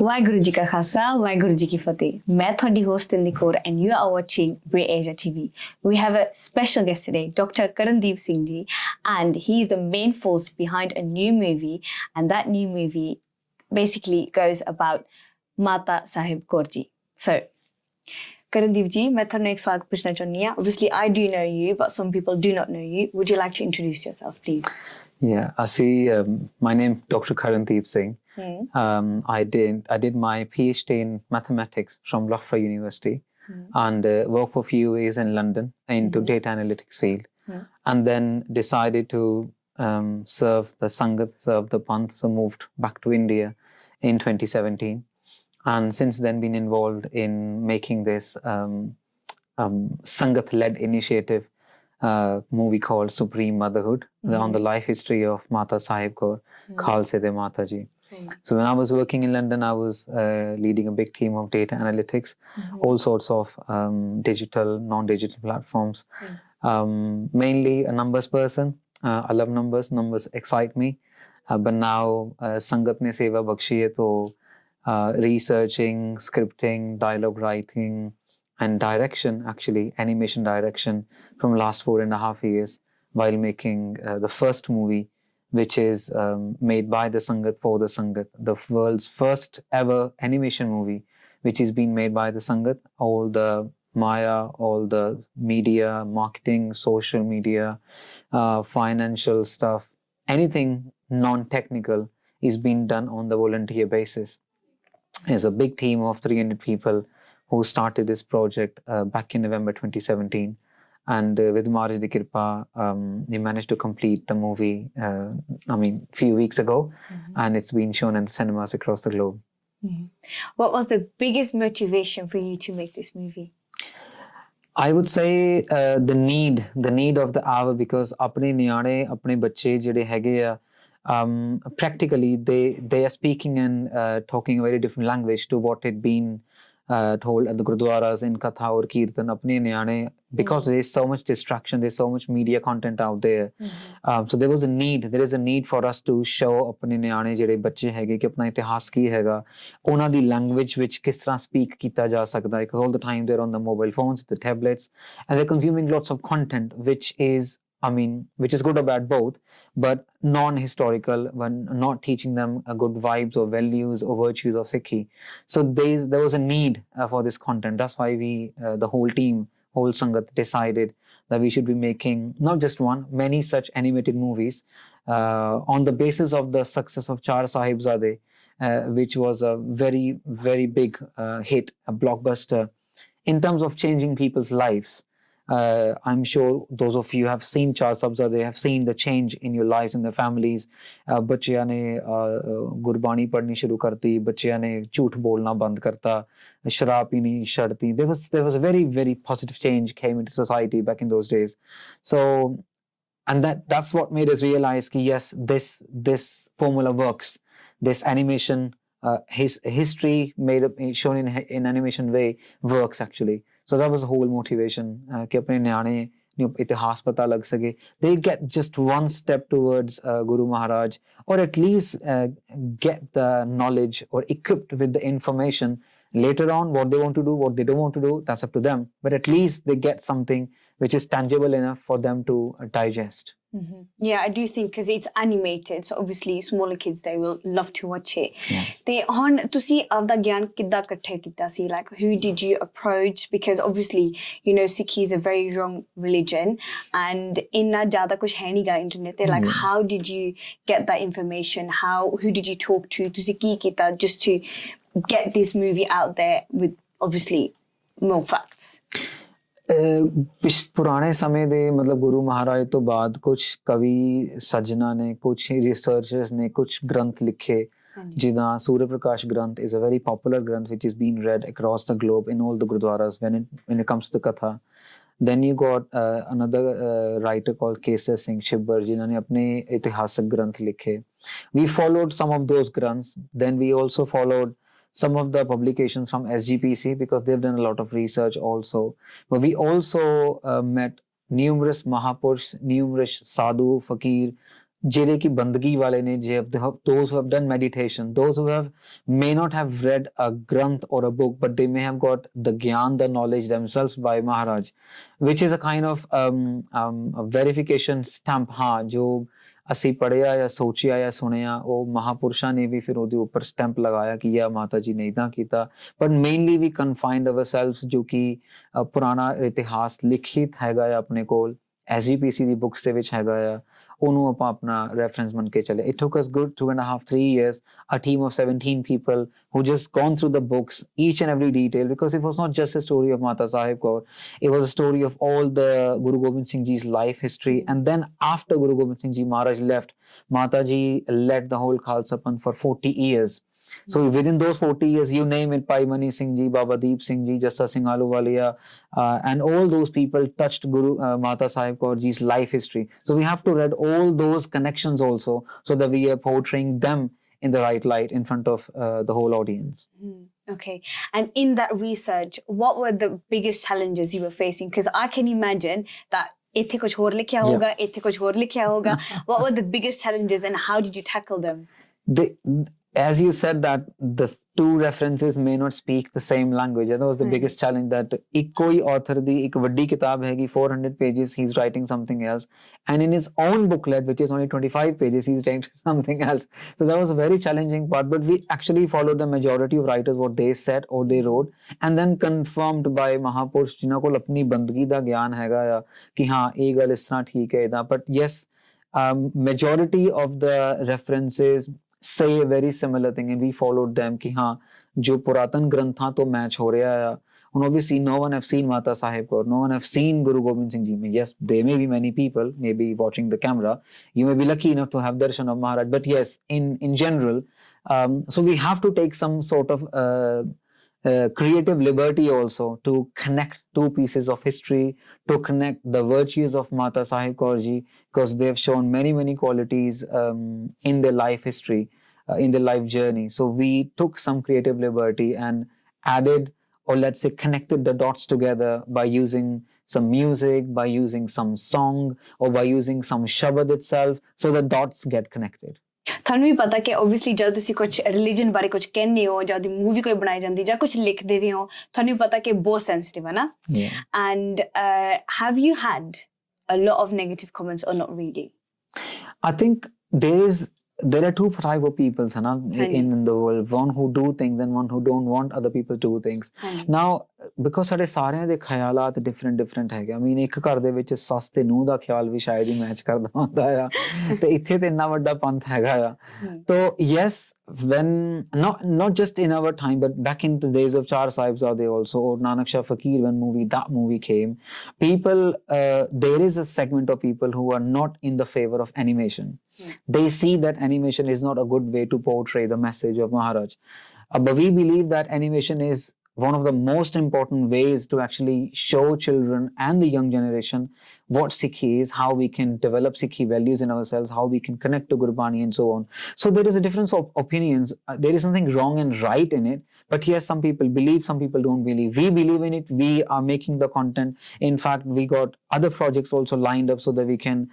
Waheguru Ji Ka Khalsa, Waheguru Ji Ki Fateh. मैं थोड़ी host Nihal Kaur and you are watching Brit Asia TV. We have a special guest today, Dr. Karandeep Singh Ji, and he is the main force behind a new movie, and that new movie basically goes about Mata Sahib Kaur Ji. So, Karandeep Ji, मैं थोड़ा एक सवाल पूछना चाहनी हूँ. Obviously, I do know you, but some people do not know you. Would you like to introduce yourself, please? Yeah, I see. My name is Dr. Karandeep Singh. I did my PhD in mathematics from Loughborough University and worked for a few years in London into data analytics field, and then decided to serve the Sangat, serve the Panth, so moved back to India in 2017, and since then been involved in making this Sangat-led initiative movie called Supreme Motherhood, on the life history of Mata Sahib Kaur, Khalsa Mata Ji. So when I was working in London, I was leading a big team of data analytics, all sorts of digital, non-digital platforms. Mainly a numbers person. I love numbers. Numbers excite me. But now Sangat ne seva bakshi hai, to researching, scripting, dialogue writing, and direction, actually animation direction, from last 4.5 years, while making the first movie, which is made by the Sangat for the Sangat, the world's first ever animation movie, which is being made by the Sangat. All the Maya, all the media, marketing, social media, financial stuff, anything non-technical is being done on the volunteer basis. There's a big team of 300 people who started this project back in November 2017. And with Maharaj Di Kirpa, they managed to complete the movie, few weeks ago, and it's been shown in the cinemas across the globe. What was the biggest motivation for you to make this movie? I would say the need of the hour, because apne niyane, apne bachche jede hege practically they are speaking and talking a very different language to what had been told at the gurdwaras in Katha or Kirtan. Apne niyane, because there's so much distraction, there's so much media content out there. So there is a need for us to show apne niyane jehde bachche hege ki apna itihas ki hega, ਉਹਨਾਂ ਦੀ language which ਕਿਸ ਤਰ੍ਹਾਂ speak ਕੀਤਾ ਜਾ ਸਕਦਾ ਹੈ, because all the time they're on the mobile phones, the tablets, and they're consuming lots of content which is good or bad both, but non-historical, when not teaching them good vibes or values or virtues of Sikhi. So there was a need for this content. That's why we, the whole team, whole Sangat, decided that we should be making not just one, many such animated movies on the basis of the success of Chaar Sahibzaade, which was a very, very big hit, a blockbuster, in terms of changing people's lives. I'm sure those of you have seen Chaar Sahibzaade, they have seen the change in your lives and their families. बच्चियां ने गुरबानी पढ़नी शुरू करती, बच्चियां ने झूठ बोलना बंद करता, शराब पीनी छड़ती. There was a very, very positive change came into society back in those days. So, and that's what made us realize that yes, this formula works. This animation, his history shown in animation way works actually. So that was the whole motivation. कि अपने न्याणे इतिहास पता लग सके. They get just one step towards Guru Maharaj, or at least get the knowledge or equipped with the information. Later on, what they want to do, what they don't want to do, that's up to them. But at least they get something which is tangible enough for them to digest. Yeah, I do think because it's animated, so obviously smaller kids, they will love to watch it. They hon tusi avda gyan kidda ikkathe kita si, like who did you approach? Because obviously, you know, Sikhi is a very wrong religion, and inna jyada kuch hai nahi ga internet te. Like, how did you get that information? Who did you talk to? Tusi ki kita just to get this movie out there with obviously more facts? ਪੁਰਾਣੇ ਸਮੇਂ ਦੇ ਮਤਲਬ ਗੁਰੂ ਮਹਾਰਾਜ ਤੋਂ ਬਾਅਦ ਕੁਝ ਕਵੀ ਸੱਜਣਾ ਨੇ, ਕੁਝ ਰਿਸਰਚਰਸ ਨੇ ਕੁਝ ਗ੍ਰੰਥ ਲਿਖੇ, ਜਿੱਦਾਂ ਸੂਰਯ ਪ੍ਰਕਾਸ਼ ਗ੍ਰੰਥ is a very popular Granth which is being read across the globe in all the gurdwaras when it comes to katha. Then you got another writer called Kesar Singh Shibbar, जिन्होंने ने अपने ऐतिहासिक ग्रंथ लिखे. We followed some of those granths. Then we also followed some of the publications from SGPC, because they've done a lot of research also. But we also met numerous Mahapurush, numerous sadhu, fakir, ਜਿਹੜੇ ਕਿ ਬੰਦਗੀ ਵਾਲੇ ਨੇ, those who have done meditation, those who have may not have read a granth or a book, but they may have got the gyan, the knowledge themselves by Maharaj, which is a kind of a verification stamp. ਹਾਂ ਜੋ ਅਸੀਂ ਪੜ੍ਹਿਆ ਜਾਂ ਸੋਚਿਆ ਜਾਂ ਸੁਣਿਆ, ਉਹ ਮਹਾਪੁਰਸ਼ਾਂ ਨੇ ਵੀ ਫਿਰ ਉਹਦੇ ਉੱਪਰ ਸਟੈਂਪ ਲਗਾਇਆ ਕਿ ਇਹ ਮਾਤਾ ਜੀ ਨੇ ਇੱਦਾਂ ਕੀਤਾ। ਬਟ ਮੇਨਲੀ ਵੀ ਕਨਫਾਈਨਡ ਅਵਰਸੈਲਵਸ, ਜੋ ਕਿ ਪੁਰਾਣਾ ਇਤਿਹਾਸ ਲਿਖਿਤ ਹੈਗਾ ਆ ਆਪਣੇ ਕੋਲ, SGPC ਦੀ ਬੁੱਕਸ ਦੇ ਵਿੱਚ ਹੈਗਾ ਆ, ਉਹਨੂੰ ਆਪਾਂ ਆਪਣਾ ਰੈਫਰੈਂਸ ਮੰਨ ਕੇ ਚੱਲੇ। It took us good 2.5 3 years, a team of 17 people who just gone through the books, each and every detail, because it was not just a story of Mata Sahib Kaur, it was a story of all the Guru Gobind Singh Ji's life history. And then after Guru Gobind Singh Ji Maharaj left, Mata Ji led the whole Khalsa Panth for 40 years. So within those 40 years, you name it, Pai Mani Singh Ji, Baba Deep Singh Ji, Jassa Singh Ahluwalia, and all those people touched Mata Sahib Kaur Ji's life history. So we have to read all those connections also, so that we are portraying them in the right light in front of the whole audience. Okay. And in that research, what were the biggest challenges you were facing? Because I can imagine that ਇੱਥੇ ਕੁਝ ਹੋਰ ਲਿਖਿਆ ਹੋਗਾ, ਇੱਥੇ ਕੁਝ ਹੋਰ ਲਿਖਿਆ ਹੋਗਾ. What were the biggest challenges and how did you tackle them? As you said that the two references may not speak the same language, that was the biggest challenge, that ਇੱਕੋ ਹੀ author ਦੀ ਇੱਕ ਵੱਡੀ ਕਿਤਾਬ ਹੈਗੀ, 400 pages, he's writing something else, and in his own booklet, which is only 25 pages, he's writing something else. So that was a very challenging part, but we actually followed the majority of writers, what they said or they wrote, and then confirmed by Mahapurush ਜਿਨ੍ਹਾਂ ਕੋਲ ਆਪਣੀ ਬੰਦਗੀ ਦਾ ਗਿਆਨ ਹੈਗਾ ਆ ਕਿ ਹਾਂ ਇਹ ਗੱਲ ਇਸ ਤਰ੍ਹਾਂ ਠੀਕ ਹੈ ਇੱਦਾਂ। But yes, majority of the references say a very similar thing, and we followed them कि हाँ जो पुरातन ग्रंथां तो मैच हो रहा है। And obviously no one have seen Mata Sahib Kaur, no one have seen Guru Gobind Singh Ji. Yes, there may be many people maybe watching the camera, you may be lucky enough to have darshan of Maharaj, but yes, in general, so we have to take some sort of creative liberty also to connect two pieces of history, to connect the virtues of Mata Sahib Kaur Ji, because they have shown many qualities in their life history, in their life journey. So we took some creative liberty and added, or let's say connected the dots together by using some music, by using some song, or by using some shabad itself, so the dots get connected. ਤੁਹਾਨੂੰ ਵੀ ਪਤਾ ਕਿ obviously ਜਦੋਂ ਤੁਸੀਂ ਕੁਝ religion ਬਾਰੇ ਕੁਝ ਕਹਿੰਦੇ ਹੋ, ਜਾਂ ਦੀ ਮੂਵੀ ਕੋਈ ਬਣਾਈ ਜਾਂਦੀ ਜਾਂ ਕੁਝ ਲਿਖਦੇ ਵੀ ਹੋ, ਤੁਹਾਨੂੰ ਵੀ ਪਤਾ ਕਿ ਬਹੁਤ ਸੈਂਸਿਟਿਵ ਹੈ ਨਾ। And have you had a lot of negative comments or not really? I think there are two type of people in the world, one who do things and one who don't want other people to do things. Now because ਸਾਡੇ ਸਾਰਿਆਂ ਦੇ ਖਿਆਲਾਤ different ਹੈਗੇ। I mean ਇੱਕ ਘਰ ਦੇ ਵਿੱਚ ਸੱਸ ਤੇ ਨੂੰਹ ਦਾ ਖਿਆਲ ਵੀ ਸ਼ਾਇਦ ਹੀ ਮੈਚ ਕਰਦਾ ਹੁੰਦਾ ਆ, ਤੇ ਇੱਥੇ ਤੇ ਇੰਨਾ ਵੱਡਾ ਪੰਥ ਹੈਗਾ ਆ। So yes, when not just in our time, but back in the days of Chaar Sahibzaade also, or Nanak Shah Fakir, when that movie came, people, there is a segment of people who are not in the favor of animation. They see that animation is not a good way to portray the message of Maharaj. But we believe that animation is one of the most important ways to actually show children and the young generation what Sikhi is, how we can develop Sikhi values in ourselves, how we can connect to Gurbani and so on. So there is a difference of opinions. There is something wrong and right in it. But yes, some people believe, some people don't believe. We believe in it. We are making the content. In fact, we got other projects also lined up so that we can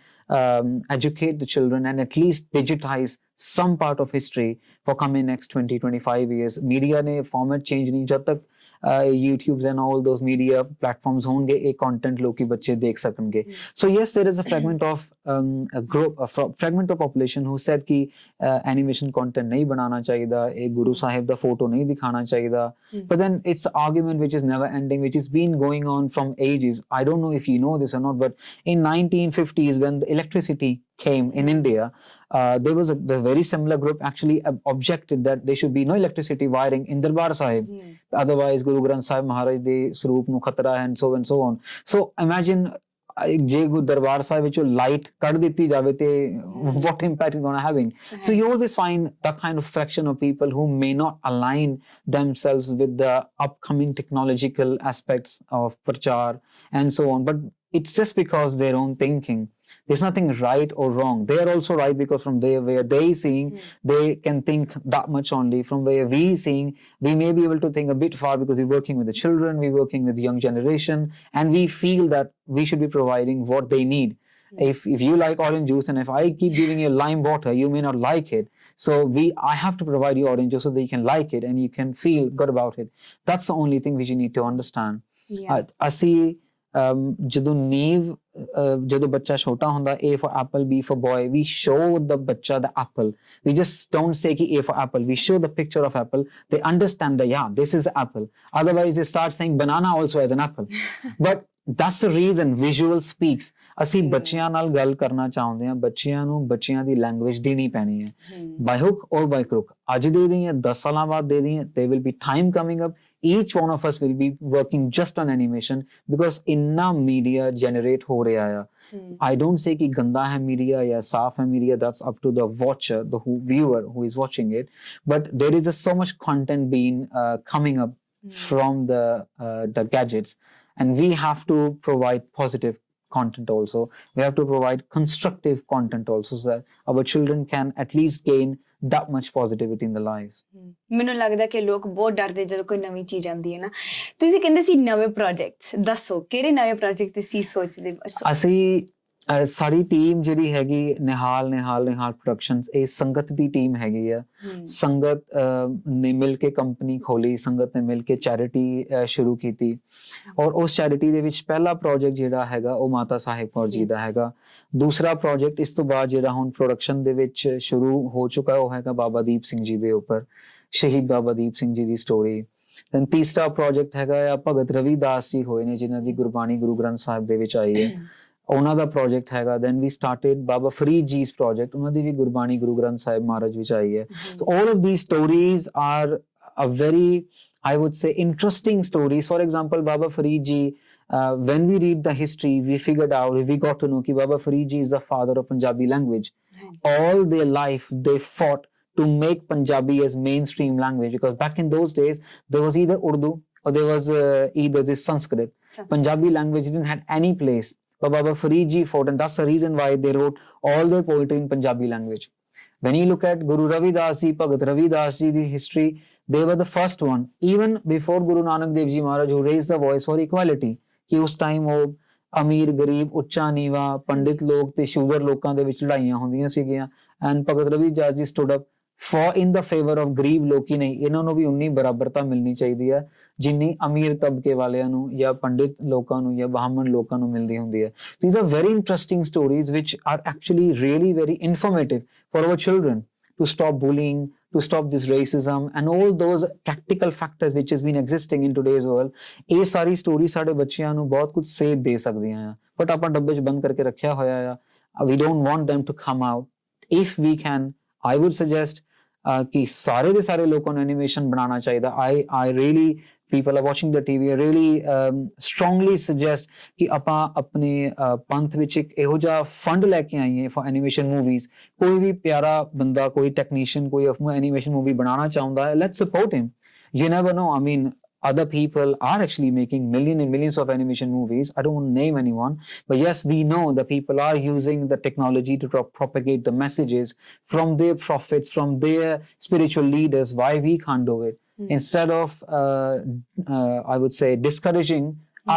educate the children and at least digitize some part of history for coming next 20-25 years. Media ne format change nahi jab tak YouTubes and all those media platforms honge, a content loki bacche dekh sakenge. So yes, there is a fragment of fragment of population who said ki animation content nahi banana chahida, ek Guru Sahib da photo nahi dikhana chahida. But then it's an argument which is never ending, which has been going on from ages. I don't know if you know this or not, but in 1950s when the electricity came in India, there was the very similar group actually objected that there should be no electricity wiring in Darbar Sahib. Otherwise Guru Granth Sahib Maharaj de Swaroop nu khatra hai, and so on. So imagine ਜੇ ਦਰਬਾਰ ਸਾਹਿਬ ਵਿੱਚੋਂ light ਕੱਢ ਦਿੱਤੀ ਜਾਵੇ ਤੇ what impact is gonna having. So you always find that kind of fraction of people who may not align themselves with the upcoming technological aspects of prachar and so on, but it's just because their own thinking. There's nothing right or wrong. They are also right because from there where they seeing, they can think that much only. From where we seeing, we may be able to think a bit far because we're working with the children, we're working with the young generation, and we feel that we should be providing what they need. If you like orange juice and if I keep giving you lime water, you may not like it. So I have to provide you orange juice so that you can like it and you can feel good about it. That's the only thing which you need to understand. ਅਸੀਂ ਜਦੋਂ ਨੀਵ ਜਦੋਂ ਬੱਚਾ ਛੋਟਾ ਹੁੰਦਾ, A for apple, B for boy, we show the ਬੱਚਾ the apple. We just don't say A for apple. We show the picture of apple. They understand that, yeah, this is the apple. Otherwise, they start saying banana also as an apple. But that's the reason visual speaks. ਅਸੀਂ ਬੱਚਿਆਂ ਨਾਲ ਗੱਲ ਕਰਨਾ ਚਾਹੁੰਦੇ ਹਾਂ, ਬੱਚਿਆਂ ਨੂੰ ਬੱਚਿਆਂ ਦੀ ਲੈਂਗੁਏਜ ਦੇਣੀ ਪੈਣੀ ਹੈ, by hook or by crook. ਅੱਜ ਦੇ ਦਈਏ, 10 ਸਾਲਾਂ ਬਾਅਦ ਦੇ ਦਈਏ, there will be time coming up. Each one of us will be working just on animation because inna media generate ho reha hai. I don't say ki ganda hai media ya saaf hai media. That's up to the watcher, the viewer who is watching it. But there is just so much content being coming up from the gadgets, and we have to provide positive content also. We have to provide constructive content also, so that our children can at least gain that much positivity in their lives. ਮੈਨੂੰ ਲੱਗਦਾ ਕਿ ਲੋਕ ਬਹੁਤ ਡਰਦੇ ਜਦੋਂ ਕੋਈ ਨਵੀਂ ਚੀਜ਼ ਆਉਂਦੀ ਹੈ ਨਾ। ਤੁਸੀਂ ਕਹਿੰਦੇ ਸੀ ਨਵੇਂ ਪ੍ਰੋਜੈਕਟਸ, ਦੱਸੋ ਕਿਹੜੇ ਨਵੇਂ ਪ੍ਰੋਜੈਕਟ ਤੁਸੀਂ ਸੋਚਦੇ? ਅਸੀਂ ਸਾਡੀ ਟੀਮ ਜਿਹੜੀ ਹੈਗੀ ਨਿਹਾਲ ਨਿਹਾਲ ਪ੍ਰੋਡਕਸ਼ਨਸ, ਇਹ ਸੰਗਤ ਦੀ ਟੀਮ ਹੈਗੀ ਆ। ਸੰਗਤ ਨੇ ਮਿਲ ਕੇ ਕੰਪਨੀ ਖੋਲੀ, ਸੰਗਤ ਨੇ ਮਿਲ ਕੇ ਚੈਰਿਟੀ ਸ਼ੁਰੂ ਕੀਤੀ, ਔਰ ਉਸ ਚੈਰਿਟੀ ਦੇ ਵਿੱਚ ਪਹਿਲਾ ਪ੍ਰੋਜੈਕਟ ਜਿਹੜਾ ਹੈਗਾ ਉਹ ਮਾਤਾ ਸਾਹਿਬ ਕੌਰ ਜੀ ਦਾ ਹੈਗਾ। ਦੂਸਰਾ ਪ੍ਰੋਜੈਕਟ ਇਸ ਤੋਂ ਬਾਅਦ ਜਿਹੜਾ ਹੁਣ ਪ੍ਰੋਡਕਸ਼ਨ ਦੇ ਵਿੱਚ ਸ਼ੁਰੂ ਹੋ ਚੁੱਕਾ ਉਹ ਹੈਗਾ ਬਾਬਾ ਦੀਪ ਸਿੰਘ ਜੀ ਦੇ ਉੱਪਰ, ਸ਼ਹੀਦ ਬਾਬਾ ਦੀਪ ਸਿੰਘ ਜੀ ਦੀ ਸਟੋਰੀ। ਦੈਨ ਤੀਸਰਾ ਪ੍ਰੋਜੈਕਟ ਹੈਗਾ ਆ ਭਗਤ ਰਵਿਦਾਸ ਜੀ ਹੋਏ ਨੇ ਜਿਨ੍ਹਾਂ ਦੀ ਗੁਰਬਾਣੀ ਗੁਰੂ ਗ੍ਰੰਥ ਸਾਹਿਬ ਦੇ ਵਿੱਚ ਆਈ ਹੈ, ਉਹਨਾਂ ਦਾ ਪ੍ਰੋਜੈਕਟ ਹੈਗਾ। Then we started Baba Farid ji's project, ਉਹਨਾਂ ਦੀ ਵੀ ਗੁਰਬਾਣੀ ਗੁਰੂ ਗ੍ਰੰਥ ਸਾਹਿਬ ਮਹਾਰਾਜ ਵਿੱਚ ਆਈ ਹੈ। So all of these stories are a very, I would say, interesting stories. For example, Baba Farid ji, when we read the history, we figured out, we got to know that Baba Farid ji is the father of Punjabi language. All their life, they fought to make Punjabi as mainstream language, because back in those days, there was either Urdu or there was either this Sanskrit. Punjabi language didn't have any place. But Baba Farid ji fought, and that's the reason why they wrote all their poetry in Punjabi language. When you look at Guru Ravidas ji, Bhagat Ravidas ji, the history, they were the first one, even before Guru Nanak Dev Ji Maharaj, who raised the voice for equality. Ki us time wo ਅਮੀਰ ਗਰੀਬ ਉੱਚਾ ਨੀਵਾ ਪੰਡਿਤ ਲੋਕ ਤੇ ਸ਼ੂਦਰ ਲੋਕਾਂ ਦੇ ਵਿੱਚ ਲੜਾਈਆਂ ਹੁੰਦੀਆਂ ਸੀਗੀਆਂ, and Bhagat Ravidas ji stood up for in the favor of ਗਰੀਬ ਲੋਕੀ। ਨਹੀਂ, ਇਹਨਾਂ ਨੂੰ ਵੀ ਉਨੀ ਬਰਾਬਰਤਾ ਮਿਲਣੀ ਚਾਹੀਦੀ ਹੈ ਜਿੰਨੀ ਅਮੀਰ ਤਬਕੇ ਵਾਲਿਆਂ ਨੂੰ ਜਾਂ ਪੰਡਿਤ ਲੋਕਾਂ ਨੂੰ ਜਾਂ ਬ੍ਰਾਹਮਣ ਲੋਕਾਂ ਨੂੰ ਮਿਲਦੀ ਹੁੰਦੀ ਹੈ। These are very interesting stories which are actually really very informative for our children to stop bullying, to stop this racism and all those practical factors which has been existing in today's world. ਇਹ ਸਾਰੀ story ਸਾਡੇ ਬੱਚਿਆਂ ਨੂੰ ਬਹੁਤ ਕੁਝ ਸੇਧ ਦੇ ਸਕਦੀਆਂ ਆ, ਬਟ ਆਪਾਂ ਡੱਬੇ 'ਚ ਬੰਦ ਕਰਕੇ ਰੱਖਿਆ ਹੋਇਆ ਆ। We don't want them to come out. If we can, I would suggest ਕਿ ਸਾਰੇ ਦੇ ਸਾਰੇ ਲੋਕਾਂ ਨੂੰ ਐਨੀਮੇਸ਼ਨ ਬਣਾਉਣਾ ਚਾਹੀਦਾ। I really, people are watching the TV, I really strongly suggest ਕਿ ਆਪਾਂ ਆਪਣੇ ਪੰਥ ਵਿੱਚ ਇੱਕ ਇਹੋ ਜਿਹਾ ਫੰਡ ਲੈ ਕੇ ਆਈਏ for animation movies. ਕੋਈ ਵੀ ਪਿਆਰਾ ਬੰਦਾ, ਕੋਈ ਟੈਕਨੀਸ਼ੀਅਨ, ਕੋਈ ਐਨੀਮੇਸ਼ਨ ਮੂਵੀ ਬਣਾਉਣਾ ਚਾਹੁੰਦਾ ਹੈ, let's support him. You never know, I mean, other people are actually making millions and millions of animation movies. I don't want to name anyone, but yes, we know that people are using the technology to propagate the messages from their prophets, from their spiritual leaders. Why we can't do it? Instead of, I would say, discouraging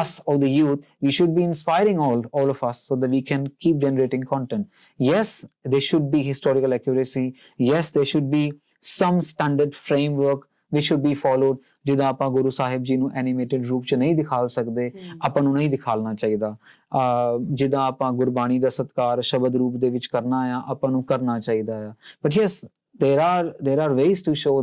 us or the youth, we should be inspiring all of us so that we can keep generating content. Yes, there should be historical accuracy. Yes, there should be some standard framework which should be followed. ਜਿੱਦਾਂ ਆਪਾਂ ਗੁਰੂ ਸਾਹਿਬ ਜੀ ਨੂੰ animated ਰੂਪ 'ਚ ਨਹੀਂ ਦਿਖਾ ਸਕਦੇ, ਆਪਾਂ ਨੂੰ ਨਹੀਂ ਦਿਖਾਉਣਾ ਚਾਹੀਦਾ। ਜਿੱਦਾਂ ਆਪਾਂ ਗੁਰਬਾਣੀ ਦਾ ਸਤਿਕਾਰ ਸ਼ਬਦ ਰੂਪ ਦੇ ਵਿੱਚ ਕਰਨਾ ਆ, ਆਪਾਂ ਨੂੰ ਕਰਨਾ ਚਾਹੀਦਾ ਆ। But yes, there are ways to show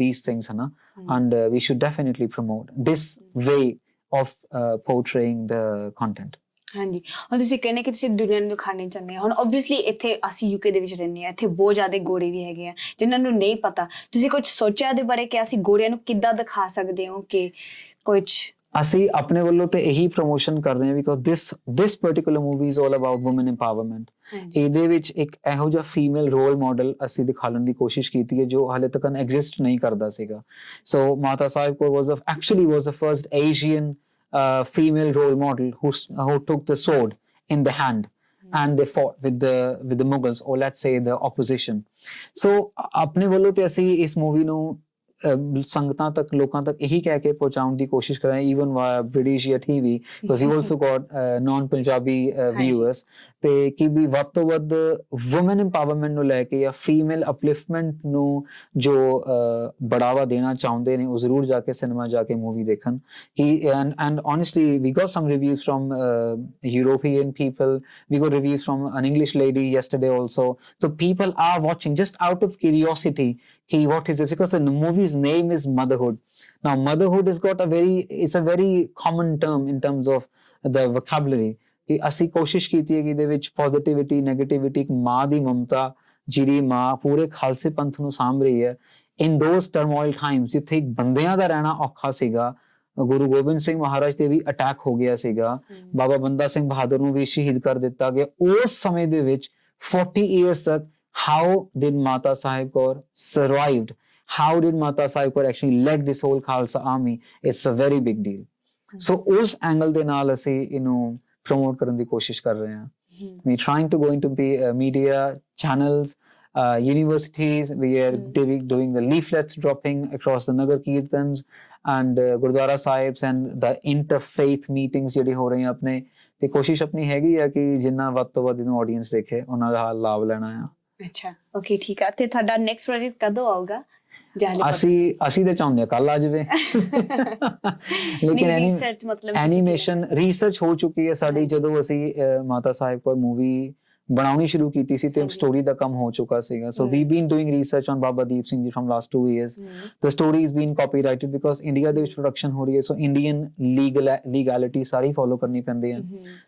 these things, ਹੈ ਨਾ, and we should definitely promote this way of portraying the content. ਹਾਂਜੀ, ਹੁਣ ਤੁਸੀਂ ਕਹਿੰਦੇ ਕਿ ਤੁਸੀਂ ਦੁਨੀਆ ਨੂੰ ਦਿਖਾਉਣਾ ਚਾਹੁੰਦੇ ਹੋ। ਹੁਣ ਓਬਵੀਅਸਲੀ ਇੱਥੇ ਅਸੀਂ ਯੂਕੇ ਦੇ ਵਿੱਚ ਰਹਿੰਦੇ ਹਾਂ, ਇੱਥੇ ਬਹੁਤ ਜ਼ਿਆਦਾ ਗੋਰੇ ਵੀ ਹੈਗੇ ਆ ਜਿਨ੍ਹਾਂ ਨੂੰ ਨਹੀਂ ਪਤਾ। ਤੁਸੀਂ ਕੁਝ ਸੋਚਿਆ ਇਹਦੇ ਬਾਰੇ ਕਿ ਅਸੀਂ ਗੋਰਿਆਂ ਨੂੰ ਕਿੱਦਾਂ ਦਿਖਾ ਸਕਦੇ ਹੋ? ਕਿ ਕੁਝ ਅਸੀਂ ਆਪਣੇ ਵੱਲੋਂ ਤੇ ਇਹੀ ਪ੍ਰਮੋਸ਼ਨ ਕਰ ਰਹੇ ਹਾਂ, because this particular movie is all about women empowerment. ਇਹਦੇ ਵਿੱਚ ਇੱਕ ਇਹੋ ਜਿਹਾ ਫੀਮੇਲ ਰੋਲ ਮਾਡਲ ਅਸੀਂ ਦਿਖਾਉਣ ਦੀ ਕੋਸ਼ਿਸ਼ ਕੀਤੀ ਹੈ ਜੋ ਹਾਲੇ ਤੱਕ ਐਗਜ਼ਿਸਟ ਨਹੀਂ ਕਰਦਾ ਸੀਗਾ। ਸੋ Mata Sahib Kaur was the first Asian female role model who took the sword in the hand and they fought with the Mughals, or let's say the opposition. So apne wallo te ਅਸੀਂ ਇਸ ਮੂਵੀ ਨੂੰ ਸੰਗਤਾਂ ਤੱਕ ਲੋਕਾਂ ਤੱਕ ਇਹੀ ਕਹਿ ਕੇ ਪਹੁੰਚਾਉਣ ਦੀ ਕੋਸ਼ਿਸ਼ ਕਰ ਰਹੇ even via Brit Asia TV because you also got non Punjabi viewers ਤੇ ਕਿ ਵੀ ਵੱਧ ਤੋਂ ਵੱਧ ਵੂਮਨ ਇੰਪਾਵਰਮੈਂਟ ਨੂੰ ਲੈ ਕੇ ਜਾਂ ਫੀਮੇਲ ਅਪਲਿਫਟਮੈਂਟ ਨੂੰ ਜੋ ਬੜਾਵਾ ਦੇਣਾ ਚਾਹੁੰਦੇ ਨੇ ਉਹ ਜ਼ਰੂਰ ਜਾ ਕੇ ਸਿਨੇਮਾ ਜਾ ਕੇ ਮੂਵੀ ਦੇਖਣ ਕਿ and honestly we got some reviews from European people, we got reviews from an English lady yesterday also, so people are watching just out of curiosity ki what is it, because the movie's name is Motherhood. Now motherhood has got it's a very common term in terms of the vocabulary ਕਿ ਅਸੀਂ ਕੋਸ਼ਿਸ਼ ਕੀਤੀ ਹੈ ਕਿ ਇਹਦੇ ਵਿੱਚ positivity negativity ਇੱਕ ਮਾਂ ਦੀ ਮਮਤਾ ਜਿਹੜੀ ਮਾਂ ਪੂਰੇ ਖਾਲਸੇ ਪੰਥ ਨੂੰ ਸਾਂਭ ਰਹੀ ਹੈ ਇਨ ਦੋਜ਼ ਟਰਮੋਇਲ ਟਾਈਮਸ ਜਿੱਥੇ ਬੰਦਿਆਂ ਦਾ ਰਹਿਣਾ ਔਖਾ ਸੀਗਾ ਗੁਰੂ ਗੋਬਿੰਦ ਸਿੰਘ ਮਹਾਰਾਜ ਤੇ ਵੀ ਅਟੈਕ ਹੋ ਗਿਆ ਸੀਗਾ ਬਾਬਾ ਬੰਦਾ ਸਿੰਘ ਬਹਾਦਰ ਨੂੰ ਵੀ ਸ਼ਹੀਦ ਕਰ ਦਿੱਤਾ ਗਿਆ ਉਸ ਸਮੇਂ ਦੇ ਵਿੱਚ 40 years ਤੱਕ how did Mata Sahib Kaur survived, how did Mata Sahib Kaur actually led this whole Khalsa army, it's a very big deal. So ਉਸ ਐਂਗਲ ਦੇ ਨਾਲ ਅਸੀਂ ਇਹਨੂੰ promote ਕਰਨ ਦੀ ਕੋਸ਼ਿਸ਼ ਕਰ ਰਹੇ ਹਾਂ we trying to go into media channels, universities, we are doing the leaflets dropping across the Nagar Kirtans and Gurdwara Sahibs and the interfaith meetings ਜਿਹੜੇ ਹੋ ਰਹੇ ਆ ਆਪਣੇ ਤੇ ਕੋਸ਼ਿਸ਼ ਆਪਣੀ ਹੈਗੀ ਆ ਕਿ ਜਿੰਨਾ ਵੱਧ ਤੋਂ ਵੱਧ ਇਹਨੂੰ ਆਡੀਅנס ਦੇਖੇ ਉਹਨਾਂ ਦਾ ਲਾਭ ਲੈਣਾ ਆ ਅੱਛਾ ਓਕੇ ਠੀਕ ਆ ਤੇ ਤੁਹਾਡਾ ਨੈਕਸਟ ਪ੍ਰੋਜੈਕਟ ਕਦੋਂ ਆਊਗਾ ਅਸੀਂ ਤੇ ਚਾਹੁੰਦੇ ਆ ਕੱਲ ਆ ਜਾਵੇ ਲੇਕਿਨ ਰਿਸਰਚ ਮਤਲਬ ਐਨੀਮੇਸ਼ਨ ਰਿਸਰਚ ਹੋ ਚੁੱਕੀ ਹੈ ਸਾਡੀ ਜਦੋਂ ਅਸੀਂ ਮਾਤਾ ਸਾਹਿਬ ਕੌਰ ਮੂਵੀ ਬਣਾਉਣੀ ਸ਼ੁਰੂ ਕੀਤੀ ਸੀ ਤੇ ਸਟੋਰੀ ਦਾ ਕੰਮ ਹੋ ਚੁੱਕਾ ਸੀਗਾ so we've been doing research on Baba Deep Singh ji from last 2 years. The story is being copyrighted because India ਦੇ ਵਿੱਚ production ਹੋ ਰਹੀ ਹੈ so Indian legality ਸਾਰੀ follow ਕਰਨੀ ਪੈਂਦੀ ਹੈ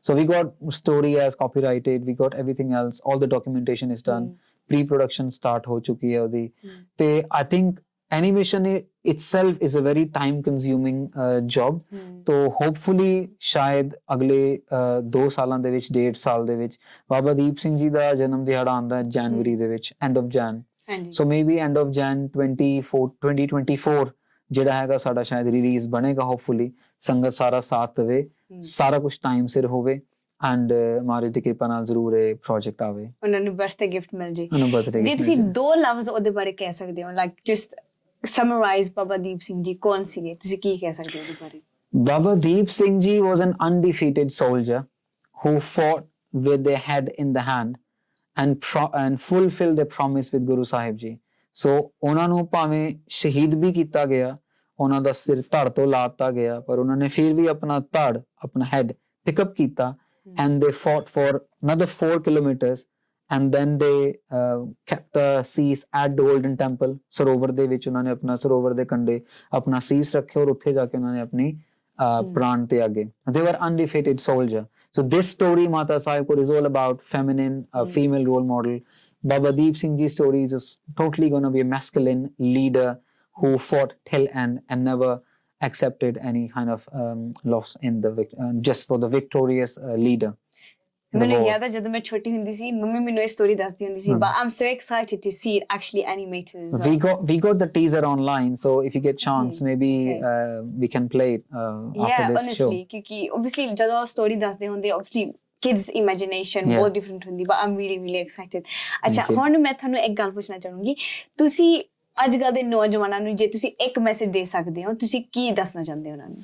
so we got story as copyrighted, we got everything else, all the documentation is done, pre-production start ਹੋ ਚੁੱਕੀ ਹੈ ਉਹਦੀ ਤੇ I think animation itself is a very time consuming job तो hopefully ਸ਼ਾਇਦ ਅਗਲੇ 2 ਸਾਲਾਂ ਦੇ ਵਿੱਚ 1.5 ਸਾਲ ਦੇ ਵਿੱਚ ਬਾਬਾ ਦੀਪ ਸਿੰਘ ਜੀ ਦਾ ਜਨਮ ਦਿਹਾੜਾ ਆਉਂਦਾ ਹੈ ਜਨਵਰੀ ਦੇ ਵਿੱਚ end of Jan so maybe end of Jan 2024 ਜਿਹੜਾ ਹੈਗਾ ਸਾਡਾ ਸ਼ਾਇਦ ਰਿਲੀਜ਼ ਬਣੇਗਾ hopefully ਸੰਗਤ ਸਾਰਾ ਸਾਥ ਦੇਵੇ ਸਾਰਾ ਕੁਝ ਟਾਈਮ ਸਿਰ ਹੋਵੇ and ਮਹਾਰਾਜ ਦੀ ਕਿਰਪਾ ਨਾਲ ਜ਼ਰੂਰ ਇਹ ਪ੍ਰੋਜੈਕਟ ਆਵੇ ਉਹਨਾਂ ਨੂੰ ਬਰਥਡੇ ਗਿਫਟ ਮਿਲ ਜੇ ਜੇ ਤੁਸੀਂ 2 ਲਫ਼ਜ਼ ਉਹਦੇ ਬਾਰੇ ਕਹਿ ਸਕਦੇ ਹੋ like just summarize Baba Deep Singh ji kaun sige ਤੁਸੀਂ ਕੀ ਕਹਿ ਸਕਦੇ ਹੋ ਉਹਦੇ ਬਾਰੇ Baba Deep Singh ji was an undefeated soldier who fought with their head in the hand and fulfilled their promise with Guru Sahib ji so ਉਹਨਾਂ ਨੂੰ ਭਾਵੇਂ ਸ਼ਹੀਦ ਵੀ ਕੀਤਾ ਗਿਆ ਉਹਨਾਂ ਦਾ ਸਿਰ ਧੜ ਤੋਂ ਲਾਤਾ ਗਿਆ ਪਰ ਉਹਨਾਂ ਨੇ ਫਿਰ ਵੀ ਆਪਣਾ ਧੜ ਆਪਣਾ ਹੈਡ ਪਿਕ ਅਪ ਕੀਤਾ and they fought for another 4 kilometers and then they kept the cease at the golden temple ਸਰੋਵਰ ਦੇ ਵਿੱਚ ਉਹਨਾਂ ਨੇ ਆਪਣਾ ਸਰੋਵਰ ਦੇ ਕੰਢੇ ਆਪਣਾ ਸੀਸ ਰੱਖਿਆ ਔਰ ਉੱਥੇ ਜਾ ਕੇ ਉਹਨਾਂ ਨੇ ਆਪਣੀ ਪ੍ਰਾਣ ਤਿਆਗੇ they were undefeated soldier so this story Mata Sahib Kaur is all about feminine female role model Baba Deep Singh ji's story is totally going to be a masculine leader who fought till end and never accepted any kind of loss in the just for the victorious leader ਮੈਨੂੰ ਯਾਦ ਹੈ ਜਦੋਂ ਮੈਂ ਛੋਟੀ ਹੁੰਦੀ ਸੀ mummy ਮੈਨੂੰ ਇਹ story ਦੱਸਦੀ ਹੁੰਦੀ ਸੀ but I'm so excited to see it actually animated as well. We got the teaser online so if you get chance maybe we can play it after this honestly, show ਕਿਉਂਕਿ obviously ਜਦੋਂ story ਦੱਸਦੇ ਹੁੰਦੇ obviously kids imagination ਬਹੁਤ different ਹੁੰਦੀ but I'm really excited ਅੱਛਾ ਹੁਣ ਮੈਂ ਤੁਹਾਨੂੰ ਇੱਕ ਗੱਲ ਪੁੱਛਣਾ ਚਾਹੂੰਗੀ ਤੁਸੀਂ ਅੱਜ ਕੱਲ੍ਹ ਦੇ ਨੌਜਵਾਨਾਂ ਨੂੰ ਜੇ ਤੁਸੀਂ ਇੱਕ ਮੈਸੇਜ ਦੇ ਸਕਦੇ ਹੋ ਤੁਸੀਂ ਕੀ ਦੱਸਣਾ ਚਾਹੁੰਦੇ ਹੋ ਉਹਨਾਂ ਨੂੰ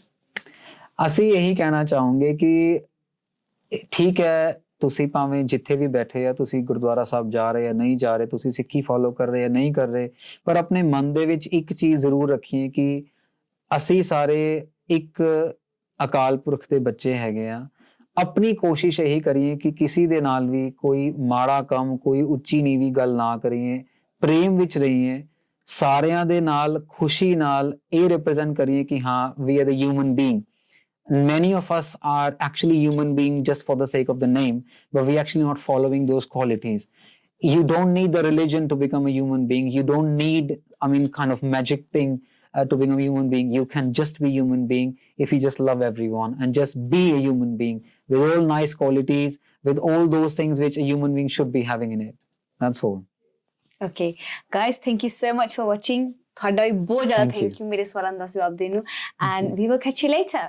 ਅਸੀਂ ਇਹੀ ਕਹਿਣਾ ਚਾਹਾਂਗੇ ਕਿ ਠੀਕ ਹੈ ਤੁਸੀਂ ਭਾਵੇਂ ਜਿੱਥੇ ਵੀ ਬੈਠੇ ਆ ਤੁਸੀਂ ਗੁਰਦੁਆਰਾ ਸਾਹਿਬ ਜਾ ਰਹੇ ਆ ਨਹੀਂ ਜਾ ਰਹੇ ਤੁਸੀਂ ਸਿੱਖੀ ਫੋਲੋ ਕਰ ਰਹੇ ਆ ਨਹੀਂ ਕਰ ਰਹੇ ਪਰ ਆਪਣੇ ਮਨ ਦੇ ਵਿੱਚ ਇੱਕ ਚੀਜ਼ ਜ਼ਰੂਰ ਰੱਖੀਏ ਕਿ ਅਸੀਂ ਸਾਰੇ ਇੱਕ ਅਕਾਲ ਪੁਰਖ ਦੇ ਬੱਚੇ ਹੈਗੇ ਆ ਆਪਣੀ ਕੋਸ਼ਿਸ਼ ਇਹੀ ਕਰੀਏ ਕਿ ਕਿਸੇ ਦੇ ਨਾਲ ਵੀ ਕੋਈ ਮਾੜਾ ਕੰਮ ਕੋਈ ਉੱਚੀ ਨੀਵੀਂ ਗੱਲ ਨਾ ਕਰੀਏ ਪ੍ਰੇਮ ਵਿੱਚ ਰਹੀਏ ਸਾਰਿਆਂ ਦੇ ਨਾਲ ਖੁਸ਼ੀ ਨਾਲ ਇਹ ਰਿਪਰੈਜ਼ੈਂਟ ਕਰੀਏ ਕਿ ਹਾਂ we are the human being many of us are actually human beings just for the sake of the name but we actually not following those qualities you don't need the religion to become a human being you don't need kind of magic thing to become a human being you can just be human being if you just love everyone and just be a human being with all nice qualities with all those things which a human being should be having in it that's all okay guys thank you so much for watching ਤੁਹਾਡਾ ਵੀ ਬਹੁਤ ਜ਼ਿਆਦਾ thank you ਮੇਰੇ ਸਵਾਲਾਂ ਦਾ ਜਵਾਬ ਦੇਣ ਨੂੰ and we will catch you later